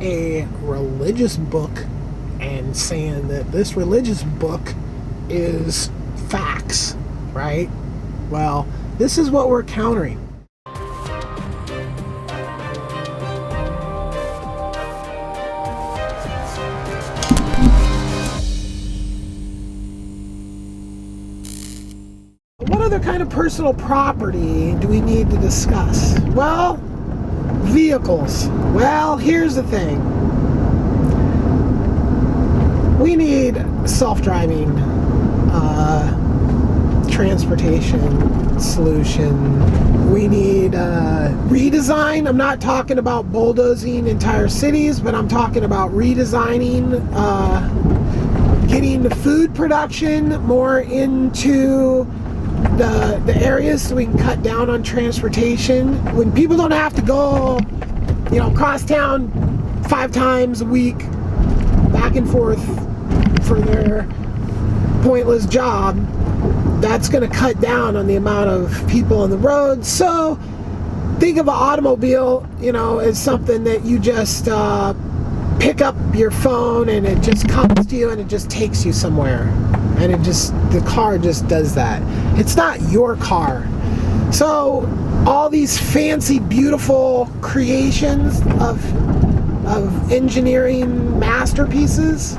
a religious book and saying that this religious book is facts, right? Well, this is what we're countering. What other kind of personal property do we need to discuss? Well, vehicles. Well, here's the thing. We need self-driving transportation solution. We need redesign. I'm not talking about bulldozing entire cities, but I'm talking about redesigning, getting the food production more into the areas so we can cut down on transportation. When people don't have to go, cross town 5 times a week, back and forth for their pointless job, that's going to cut down on the amount of people on the road. So think of an automobile, as something that you just pick up your phone and it just comes to you and it just takes you somewhere. And the car just does that. It's not your car. So all these fancy, beautiful creations of engineering masterpieces,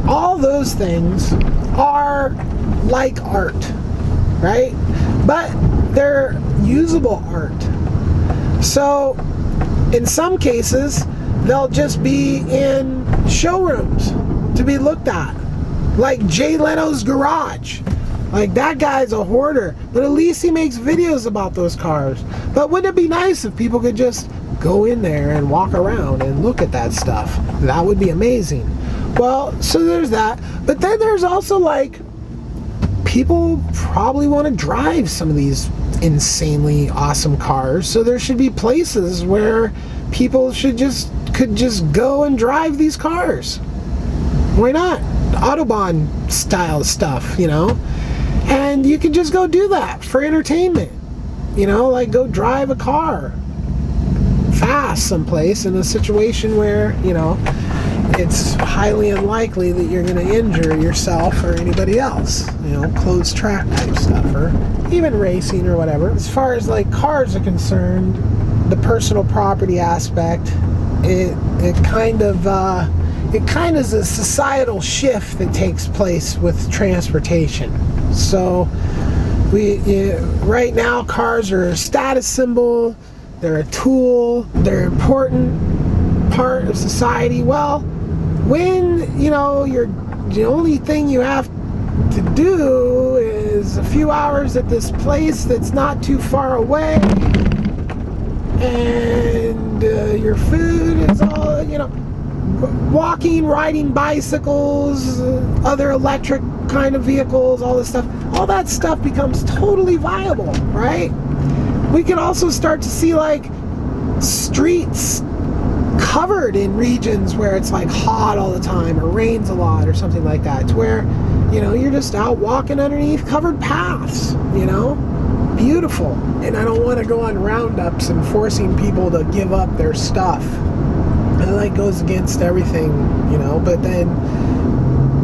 all those things are like art, right? But they're usable art. So in some cases, they'll just be in showrooms to be looked at. Like Jay Leno's garage. Like, that guy's a hoarder, but at least he makes videos about those cars. But wouldn't it be nice if people could just go in there and walk around and look at that stuff? That would be amazing. Well, so there's that. But then there's also, like, people probably want to drive some of these insanely awesome cars. So there should be places where people could just go and drive these cars. Why not? Autobahn style stuff, and you can just go do that for entertainment, like go drive a car fast someplace in a situation where it's highly unlikely that you're going to injure yourself or anybody else, closed track type stuff, or even racing or whatever. As far as like cars are concerned, the personal property aspect, it kind of is a societal shift that takes place with transportation. So right now cars are a status symbol, they're a tool, they're an important part of society. Well, when the only thing you have to do is a few hours at this place that's not too far away, and your food is all, walking, riding bicycles, other electric kind of vehicles, all this stuff, all that stuff becomes totally viable, right? We can also start to see like streets covered in regions where it's like hot all the time or rains a lot or something like that, to where you're just out walking underneath covered paths, beautiful. And I don't want to go on roundups and forcing people to give up their stuff. That goes against everything, but then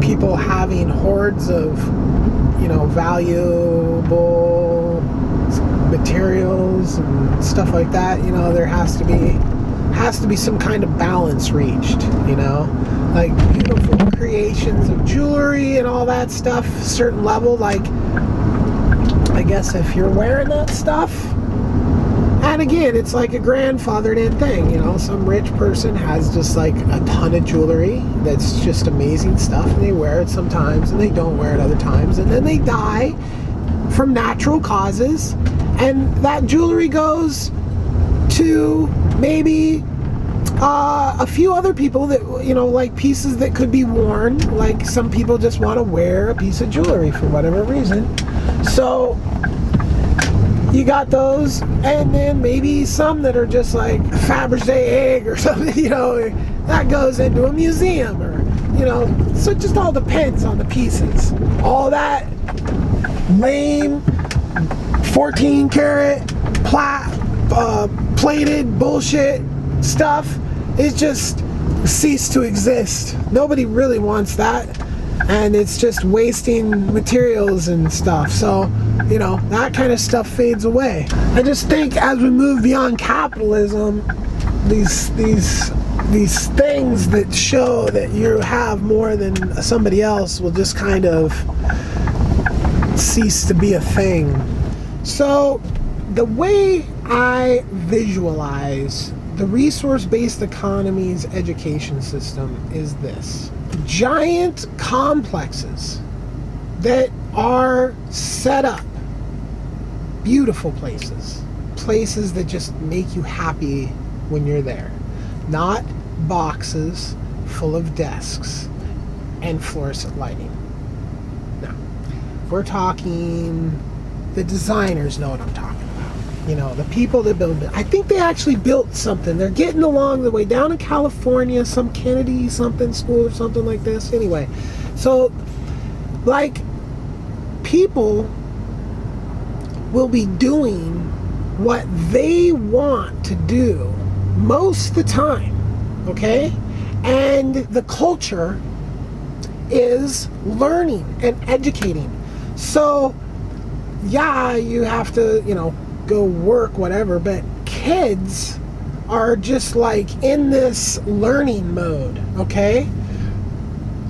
people having hordes of, valuable materials and stuff like that, there has to be some kind of balance reached, like beautiful creations of jewelry and all that stuff, certain level, like, I guess if you're wearing that stuff, and again, it's like a grandfathered in thing, some rich person has just like a ton of jewelry that's just amazing stuff, and they wear it sometimes and they don't wear it other times, and then they die from natural causes, and that jewelry goes to maybe a few other people that, like pieces that could be worn, like some people just want to wear a piece of jewelry for whatever reason. So you got those, and then maybe some that are just like Fabergé egg or something, that goes into a museum, or, so it just all depends on the pieces. All that lame 14 karat plated bullshit stuff is just, cease to exist. Nobody really wants that, and it's just wasting materials and stuff. So, you know, that kind of stuff fades away. I just think as we move beyond capitalism, these things that show that you have more than somebody else will just kind of cease to be a thing. So the way I visualize the resource-based economy's education system is this: giant complexes that are set up, beautiful places that just make you happy when you're there, not boxes full of desks and fluorescent lighting. Now, we're talking, the designers know what I'm talking about. You know, the people that build it. I think they actually built something. They're getting along the way down in California, some Kennedy something school or something like this. Anyway, so like, people will be doing what they want to do most of the time, okay? And the culture is learning and educating. So yeah, you have to, you know, go work, whatever, but kids are just like in this learning mode, okay?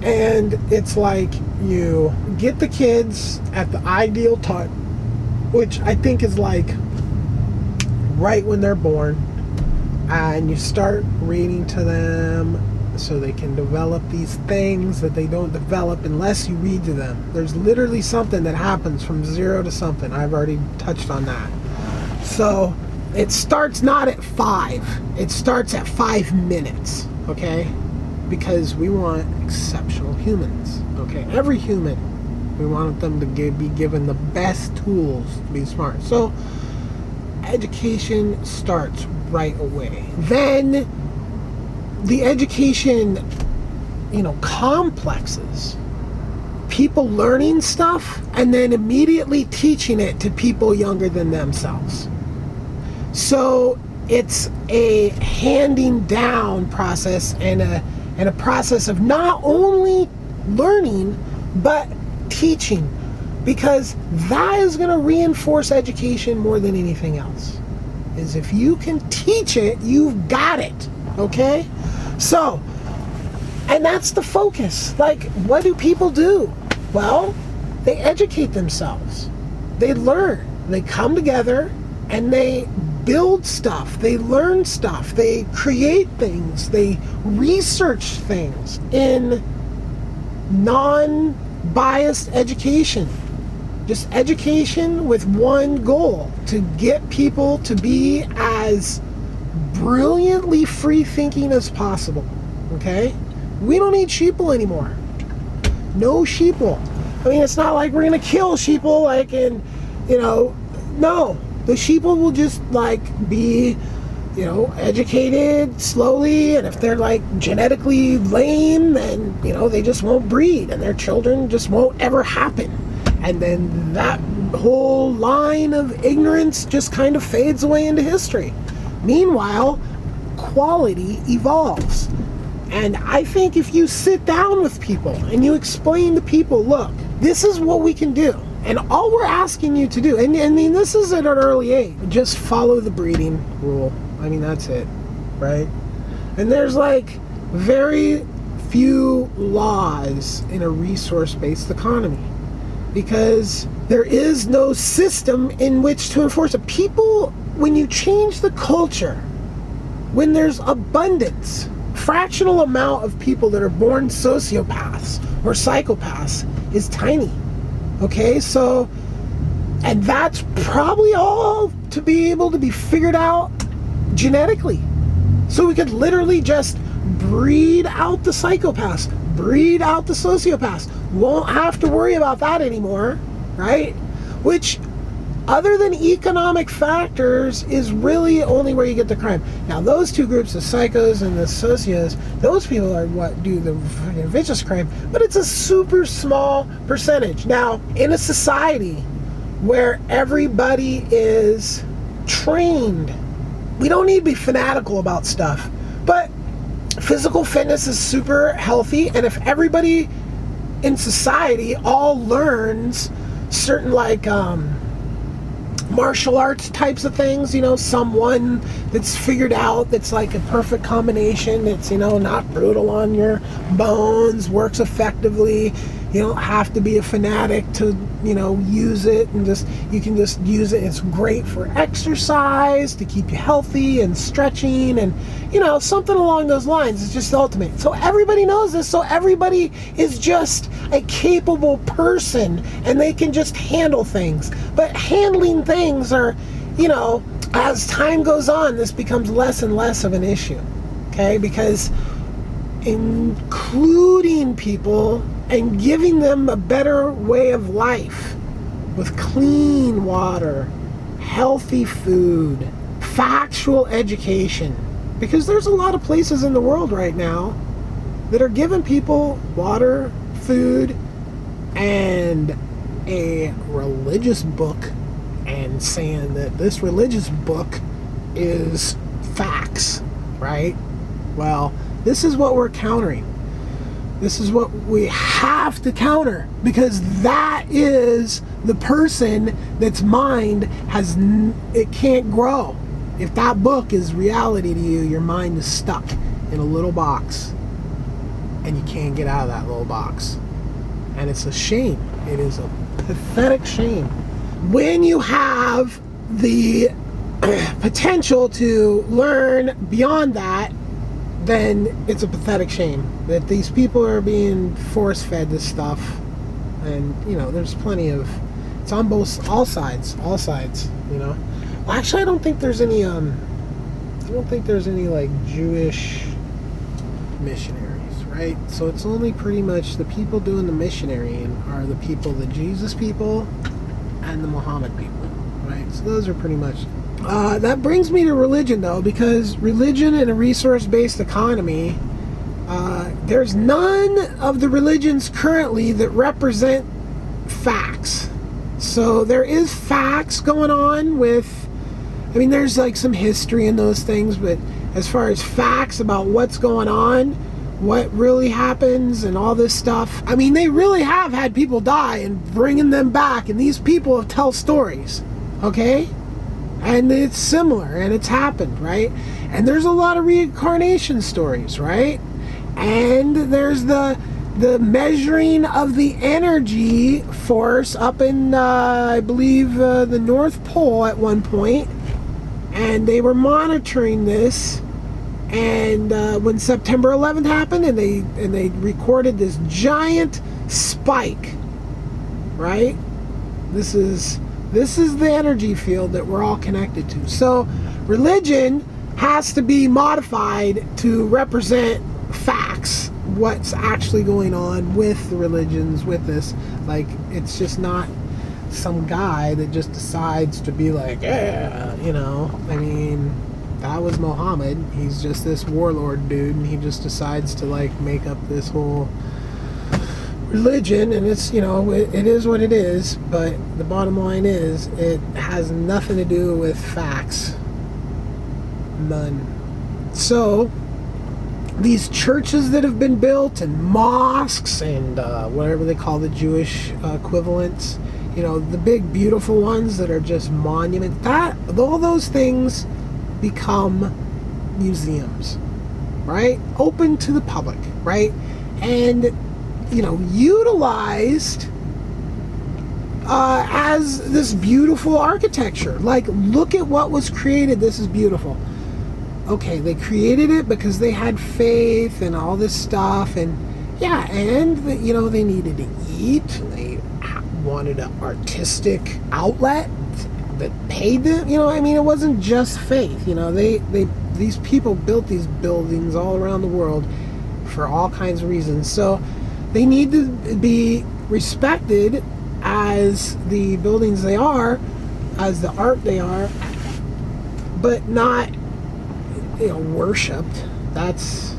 And it's like you get the kids at the ideal time, which I think is like right when they're born, and you start reading to them so they can develop these things that they don't develop unless you read to them. There's literally something that happens from 0 to something. I've already touched on that. So it starts not at 5, it starts at 5 minutes, okay? Because we want exceptional humans, okay? Every human, we want them to be given the best tools to be smart. So education starts right away. Then the education, you know, complexes, people learning stuff and then immediately teaching it to people younger than themselves. So it's a handing down process and a process of not only learning but teaching, because that is going to reinforce education more than anything else. Is if you can teach it, you've got it, okay? So, and that's the focus. Like, what do people do? Well, they educate themselves. They learn. They come together and they build stuff. They learn stuff. They create things. They research things in non-biased education. Just education with one goal: to get people to be as brilliantly free-thinking as possible, okay? We don't need sheeple anymore. No sheeple. I mean, it's not like we're gonna kill sheeple, like, in, you know, no. The sheeple will just, like, be, you know, educated slowly, and if they're, like, genetically lame, then, you know, they just won't breed, and their children just won't ever happen. And then that whole line of ignorance just kind of fades away into history. Meanwhile, quality evolves. And I think if you sit down with people and you explain to people, look, this is what we can do, and all we're asking you to do, and I mean, this is at an early age, just follow the breeding rule. I mean, that's it, right? And there's like very few laws in a resource-based economy, because there is no system in which to enforce it. People, when you change the culture, when there's abundance, fractional amount of people that are born sociopaths or psychopaths is tiny, okay? So, and that's probably all to be able to be figured out genetically. So we could literally just breed out the psychopaths, breed out the sociopaths. Won't have to worry about that anymore, right? Which, other than economic factors, is really only where you get the crime. Now, those two groups, the psychos and the socios, those people are what do the vicious crime, but it's a super small percentage. Now, in a society where everybody is trained, we don't need to be fanatical about stuff, but physical fitness is super healthy, and if everybody in society all learns certain like martial arts types of things, someone that's figured out that's like a perfect combination, that's not brutal on your bones, works effectively. You don't have to be a fanatic to use it, and you can just use it. It's great for exercise to keep you healthy and stretching, and something along those lines. It's just the ultimate. So everybody knows this, so everybody is just a capable person and they can just handle things. But handling things are, as time goes on, this becomes less and less of an issue. Okay, because including people and giving them a better way of life with clean water, healthy food, factual education. Because there's a lot of places in the world right now that are giving people water, food, and a religious book, and saying that this religious book is facts, right? Well, this is what we're countering. This is what we have to counter, because that is the person that's mind it can't grow. If that book is reality to you, your mind is stuck in a little box and you can't get out of that little box. And it's a shame. It is a pathetic shame. When you have the potential to learn beyond that, then it's a pathetic shame that these people are being force-fed this stuff. And there's plenty of, it's on all sides, Well, actually, I don't think there's any like Jewish missionaries, right? So it's only pretty much the people doing the missionarying are the people, the Jesus people and the Muhammad people, right? So those are pretty much. That brings me to religion, though, because religion in a resource-based economy, there's none of the religions currently that represent facts. So there is facts going on with, there's like some history in those things, but as far as facts about what's going on, what really happens and all this stuff, they really have had people die and bringing them back, and these people have tell stories, okay? And it's similar, and it's happened, right? And there's a lot of reincarnation stories, right? And there's the measuring of the energy force up in, I believe, the North Pole at one point. And they were monitoring this. And when September 11th happened, and they recorded this giant spike, right? This is the energy field that we're all connected to. So religion has to be modified to represent facts, what's actually going on with the religions, with this. Like, it's just not some guy that just decides to be like, that was Muhammad. He's just this warlord dude, and he just decides to like make up this whole religion, and it's, it is what it is. But the bottom line is, it has nothing to do with facts. None. So these churches that have been built, and mosques, and whatever they call the Jewish equivalents, the big beautiful ones that are just monuments, that all those things become museums, right? Open to the public, right? And utilized as this beautiful architecture. Like, look at what was created. This is beautiful. Okay, they created it because they had faith and all this stuff, and they needed to eat. They wanted an artistic outlet that paid them. It wasn't just faith. These people built these buildings all around the world for all kinds of reasons. So they need to be respected as the buildings they are, as the art they are, but not, worshipped. That's,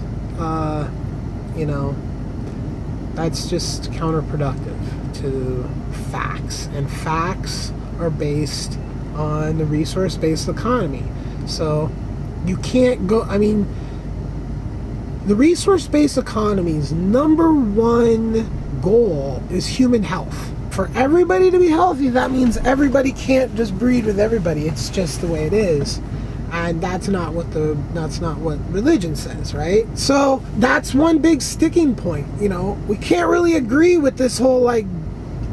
that's just counterproductive to facts. And facts are based on the resource-based economy. So you can't go, The resource-based economy's number one goal is human health. For everybody to be healthy, that means everybody can't just breed with everybody. It's just the way it is. And that's not what religion says, right? So that's one big sticking point. You know, we can't really agree with this whole like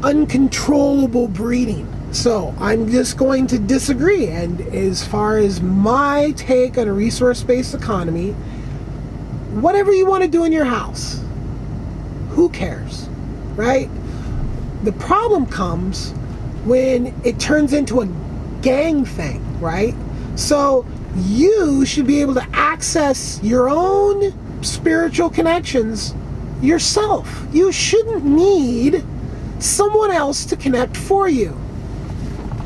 uncontrollable breeding. So I'm just going to disagree. And as far as my take on a resource-based economy, whatever you want to do in your house, who cares, right? The problem comes when it turns into a gang thing, right? So you should be able to access your own spiritual connections yourself. You shouldn't need someone else to connect for you.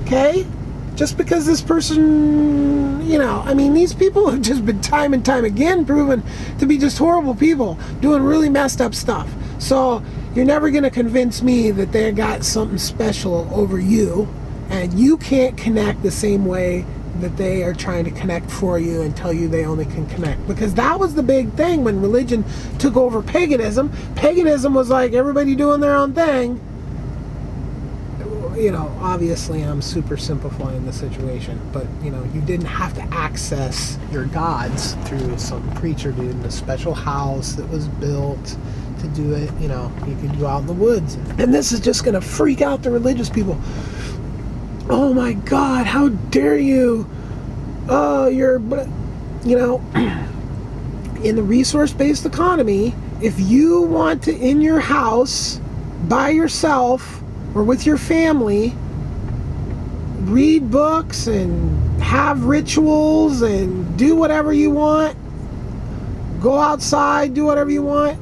Okay? Just because this person, you know, I mean, these people have just been time and time again proven to be just horrible people doing really messed up stuff. So you're never going to convince me that they got something special over you, and you can't connect the same way that they are trying to connect for you and tell you they only can connect. Because that was the big thing when religion took over paganism. Paganism was like everybody doing their own thing. You know, obviously I'm super simplifying the situation, but you know, you didn't have to access your gods through some preacher dude in a special house that was built to do it. You know, you could go out in the woods. And this is just going to freak out the religious people. Oh my God, how dare you? Oh, you know, in the resource-based economy, if you want to, in your house, by yourself, or with your family, read books and have rituals and do whatever you want, go outside, do whatever you want,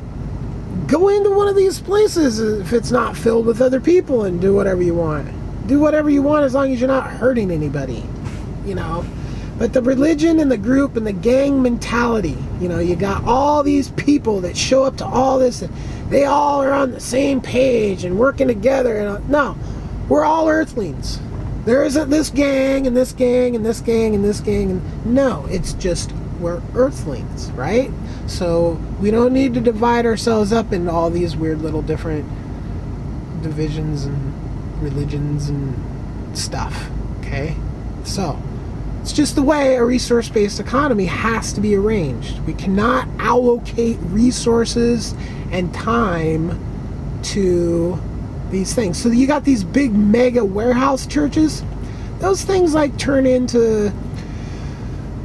go into one of these places if it's not filled with other people and do whatever you want. Do whatever you want as long as you're not hurting anybody, you know. But the religion and the group and the gang mentality, you know, you got all these people that show up to all this and they all are on the same page and working together. And no, we're all earthlings. There isn't this gang and this gang and this gang and this gang. And no, it's just we're earthlings, right? So we don't need to divide ourselves up into all these weird little different divisions and religions and stuff, okay? So it's just the way a resource-based economy has to be arranged. We cannot allocate resources and time to these things. So you got these big mega warehouse churches. Those things like turn into,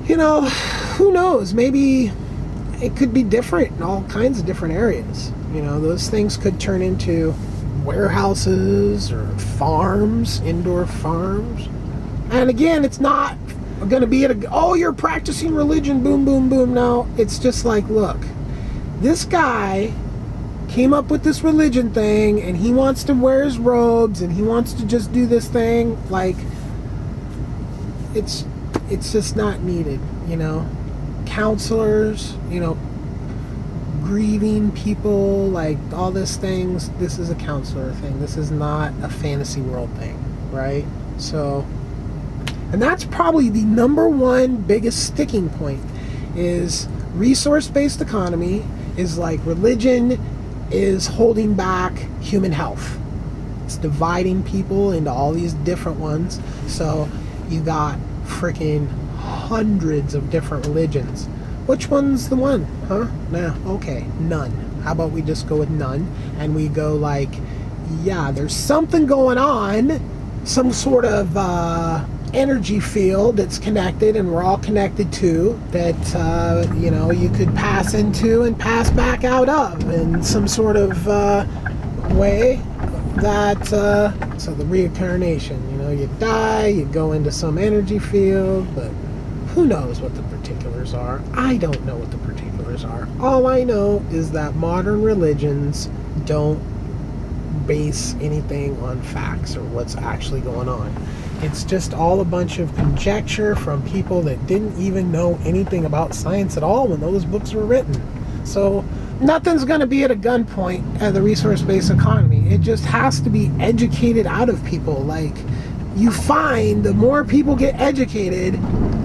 you know, who knows, maybe it could be different in all kinds of different areas. You know, those things could turn into warehouses or farms, indoor farms. And again, it's not going to be oh, you're practicing religion, boom, boom, boom. No, it's just like, look, this guy came up with this religion thing and he wants to wear his robes and he wants to just do this thing. Like, it's just not needed, you know. Counselors, you know, grieving people, like all these things, this is a counselor thing. This is not a fantasy world thing, right? So, and that's probably the number one biggest sticking point is resource-based economy is like religion is holding back human health. It's dividing people into all these different ones. So you got freaking hundreds of different religions. Which one's the one? Huh? Nah, okay, none. How about we just go with none and we go like, yeah, there's something going on, some sort of energy field that's connected and we're all connected to that, you know, you could pass into and pass back out of in some sort of way that, so the reincarnation, you know, you die, you go into some energy field, but who knows what the particulars are? I don't know what the particulars are. All I know is that modern religions don't base anything on facts or what's actually going on. It's just all a bunch of conjecture from people that didn't even know anything about science at all when those books were written. So nothing's going to be at a gunpoint at the resource-based economy. It just has to be educated out of people. Like, you find the more people get educated,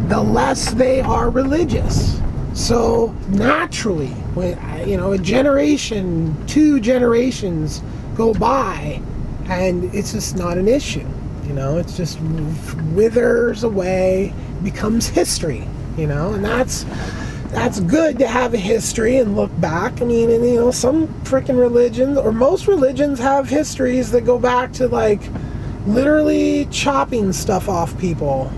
the less they are religious. So naturally, when, a generation, 2 generations go by, and it's just not an issue. It's just withers away, becomes history. And that's good to have a history and look back. I mean, and some freaking religions, or most religions, have histories that go back to like literally chopping stuff off people.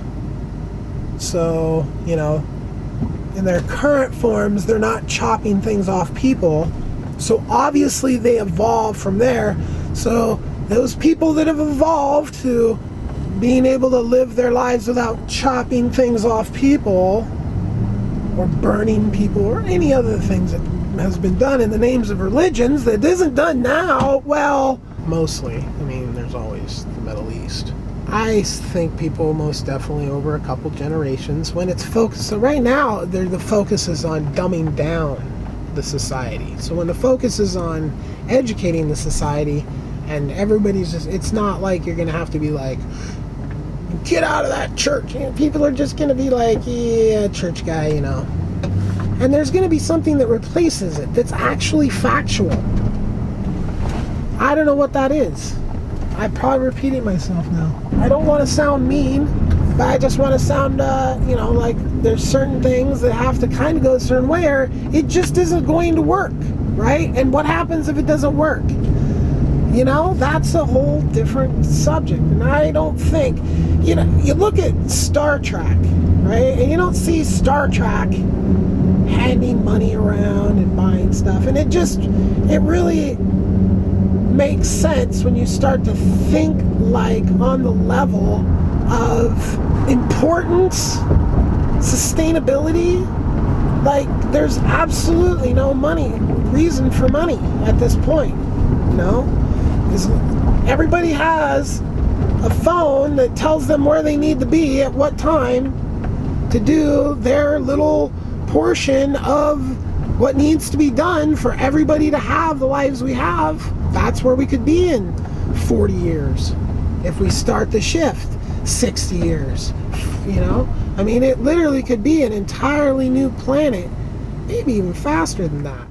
So, in their current forms, they're not chopping things off people. So obviously they evolved from there. So those people that have evolved to being able to live their lives without chopping things off people or burning people or any other things that has been done in the names of religions that isn't done now, well, mostly. I mean, there's always the Middle East. I think people most definitely over a couple generations, when it's focused, so right now the focus is on dumbing down the society. So when the focus is on educating the society and everybody's just, it's not like you're going to have to be like, get out of that church. People are just going to be like, yeah, church guy, And there's going to be something that replaces it that's actually factual. I don't know what that is. I'm probably repeating myself now. I don't want to sound mean, but I just want to sound, like there's certain things that have to kind of go a certain way, or it just isn't going to work, right? And what happens if it doesn't work? That's a whole different subject. And I don't think, you look at Star Trek, right? And you don't see Star Trek handing money around and buying stuff. And it really makes sense when you start to think like on the level of importance, sustainability. Like there's absolutely no reason for money at this point, because everybody has a phone that tells them where they need to be at what time to do their little portion of what needs to be done for everybody to have the lives we have. That's where we could be in 40 years if we start the shift. 60 years, I mean, it literally could be an entirely new planet, maybe even faster than that.